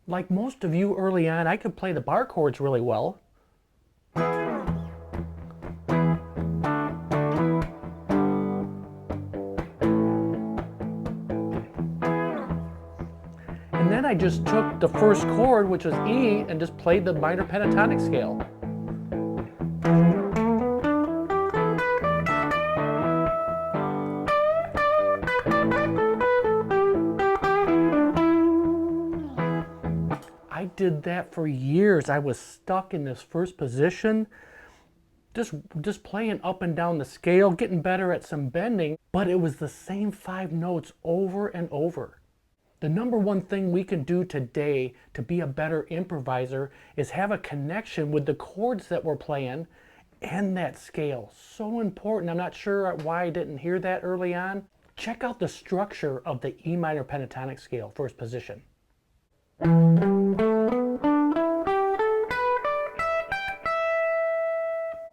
Like most of you early on, I could play the bar chords really well. And then I just took the first chord, which was E, and just played the minor pentatonic scale. I did that for years. I was stuck in this first position, just playing up and down the scale, getting better at some bending, but it was the same 5 notes over and over. The number one thing we can do today to be a better improviser is have a connection with the chords that we're playing and that scale. So important. I'm not sure why I didn't hear that early on. Check out the structure of the E minor pentatonic scale, first position.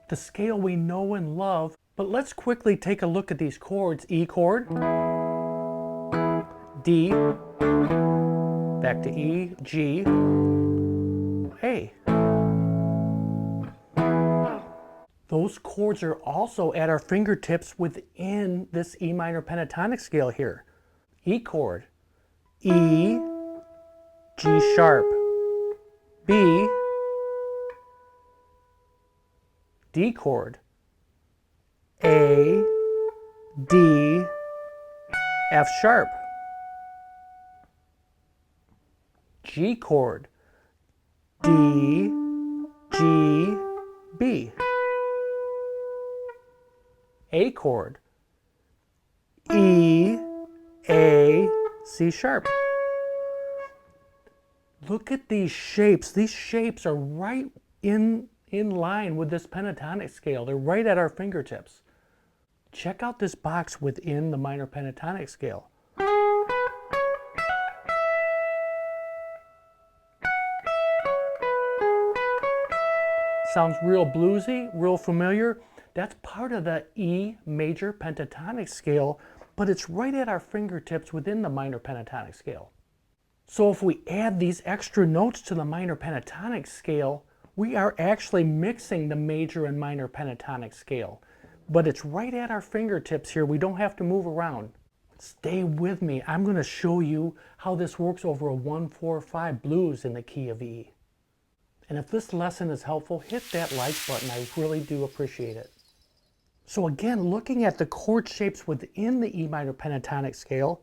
The scale we know and love, but let's quickly take a look at these chords. E chord, D, back to E, G, A. Those chords are also at our fingertips within this E minor pentatonic scale here. E chord, E, G sharp, B, D chord, A, D, F sharp, G chord, D, G, B, A chord, E, A, C sharp. Look at these shapes. These shapes are right in line with this pentatonic scale. They're right at our fingertips. Check out this box within the minor pentatonic scale. Sounds real bluesy, real familiar. That's part of the E major pentatonic scale, but it's right at our fingertips within the minor pentatonic scale. So if we add these extra notes to the minor pentatonic scale, we are actually mixing the major and minor pentatonic scale. But it's right at our fingertips here. We don't have to move around. Stay with me. I'm going to show you how this works over a 1-4-5 blues in the key of E. And if this lesson is helpful, hit that like button. I really do appreciate it. So again, looking at the chord shapes within the E minor pentatonic scale,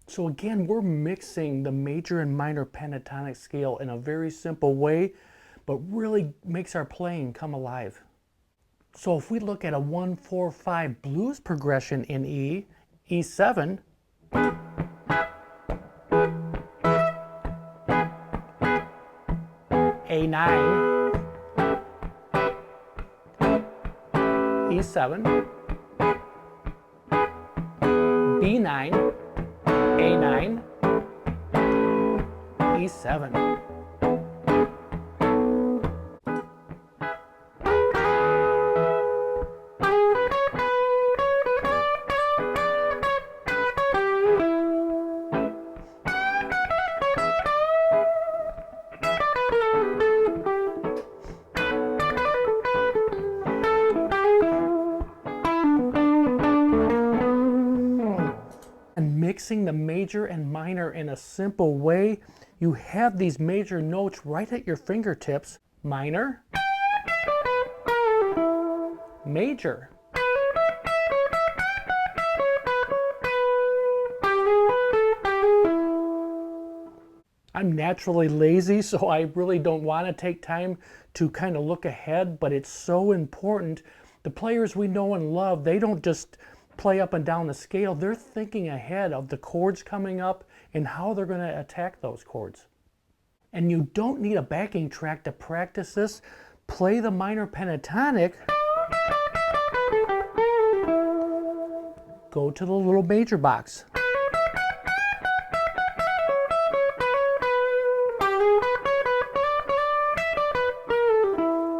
so again, we're mixing the major and minor pentatonic scale in a very simple way, but really makes our playing come alive. So if we look at a 1-4-5 blues progression in E, E7, A9, E7, B9, A9, E7. And mixing the major and minor in a simple way, you have these major notes right at your fingertips. Minor, major. I'm naturally lazy, so I really don't want to take time to kind of look ahead, but it's so important. The players we know and love, they don't just play up and down the scale. They're thinking ahead of the chords coming up and how they're going to attack those chords. And you don't need a backing track to practice this. Play the minor pentatonic, go to the little major box.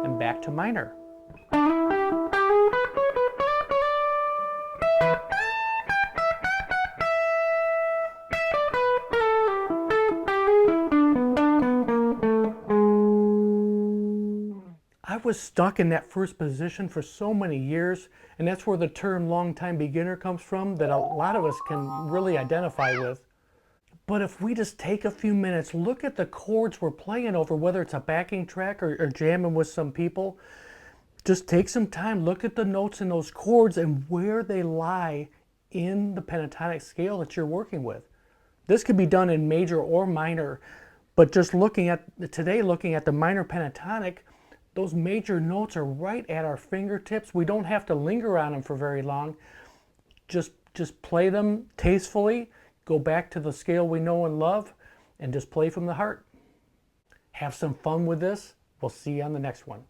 And back to minor. I was stuck in that first position for so many years, and that's where the term long-time beginner comes from, that a lot of us can really identify with. But if we just take a few minutes, look at the chords we're playing over, whether it's a backing track or jamming with some people, just take some time, look at the notes in those chords and where they lie in the pentatonic scale that you're working with. This could be done in major or minor, but just looking at the minor pentatonic, those major notes are right at our fingertips. We don't have to linger on them for very long. Just play them tastefully, go back to the scale we know and love, and just play from the heart. Have some fun with this. We'll see you on the next one.